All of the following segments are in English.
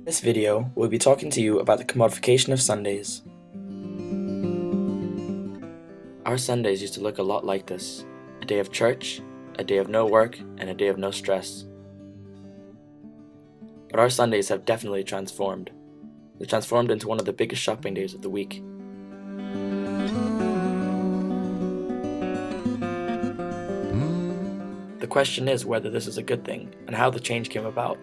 In this video, we'll be talking to you about the commodification of Sundays. Our Sundays used to look a lot like this: a day of church, a day of no work, and a day of no stress. But our Sundays have definitely transformed. They're transformed into one of the biggest shopping days of the week. The question is whether this is a good thing, and how the change came about.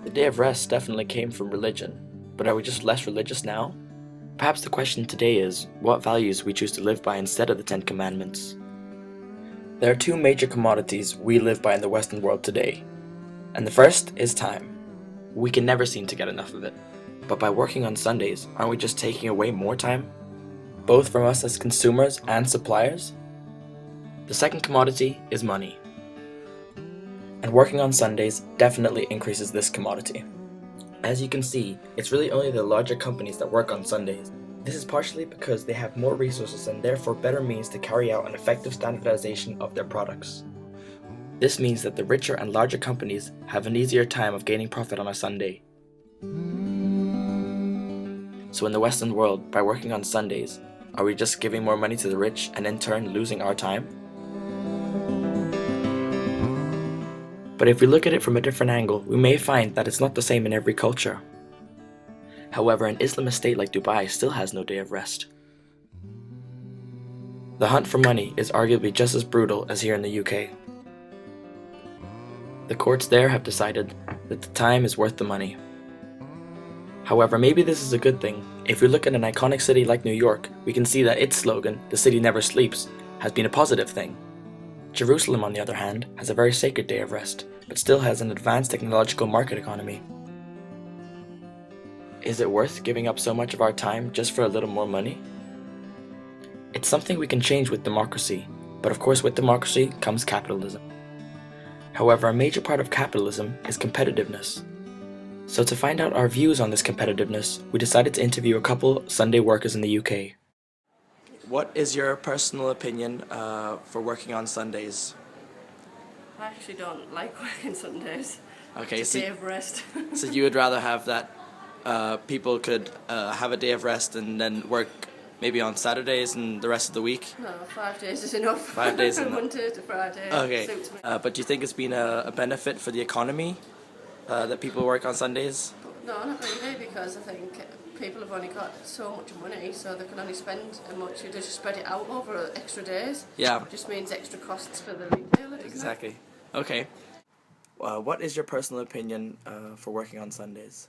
The day of rest definitely came from religion, but are we just less religious now? Perhaps the question today is what values we choose to live by instead of the 10 Commandments. There are two major commodities we live by in the Western world today, and the first is time. We can never seem to get enough of it, but by working on Sundays, aren't we just taking away more time? Both from us as consumers and suppliers? The second commodity is money. And working on Sundays definitely increases this commodity. As you can see, it's really only the larger companies that work on Sundays. This is partially because they have more resources and therefore better means to carry out an effective standardization of their products. This means that the richer and larger companies have an easier time of gaining profit on a Sunday. So in the Western world, by working on Sundays, are we just giving more money to the rich and in turn losing our time? But if we look at it from a different angle, we may find that it's not the same in every culture. However, an Islamist state like Dubai still has no day of rest. The hunt for money is arguably just as brutal as here in the UK. The courts there have decided that the time is worth the money. However, maybe this is a good thing. If we look at an iconic city like New York, we can see that its slogan, "The city never sleeps," has been a positive thing. Jerusalem, on the other hand, has a very sacred day of rest, but still has an advanced technological market economy. Is it worth giving up so much of our time just for a little more money? It's something we can change with democracy, but of course with democracy comes capitalism. However, a major part of capitalism is competitiveness. So to find out our views on this competitiveness, we decided to interview a couple Sunday workers in the UK. What is your personal opinion for working on Sundays? I actually don't like working Sundays. Okay, it's a day of rest. So you would rather have that people could have a day of rest and then work maybe on Saturdays and the rest of the week? No, 5 days is enough. 5 days is enough. Monday to Friday. Okay, Suits me. but do you think it's been a benefit for the economy that people work on Sundays? No, not really, because I think people have only got so much money, so they can only spend as much. You just spread it out over extra days. Yeah. It just means extra costs for the retailer, doesn't Exactly. it? Okay. What is your personal opinion for working on Sundays?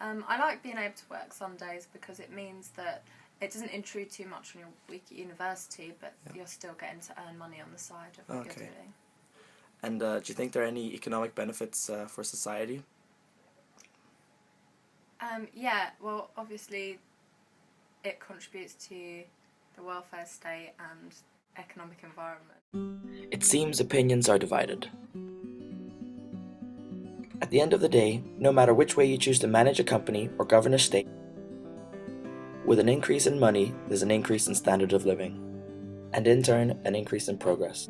I like being able to work Sundays because it means that it doesn't intrude too much on your week at university, but you're still getting to earn money on the side of what you're doing. And do you think there are any economic benefits for society? Yeah, well, obviously it contributes to the welfare state and economic environment. It seems opinions are divided. At the end of the day, no matter which way you choose to manage a company or govern a state, with an increase in money, there's an increase in standard of living, and in turn, an increase in progress.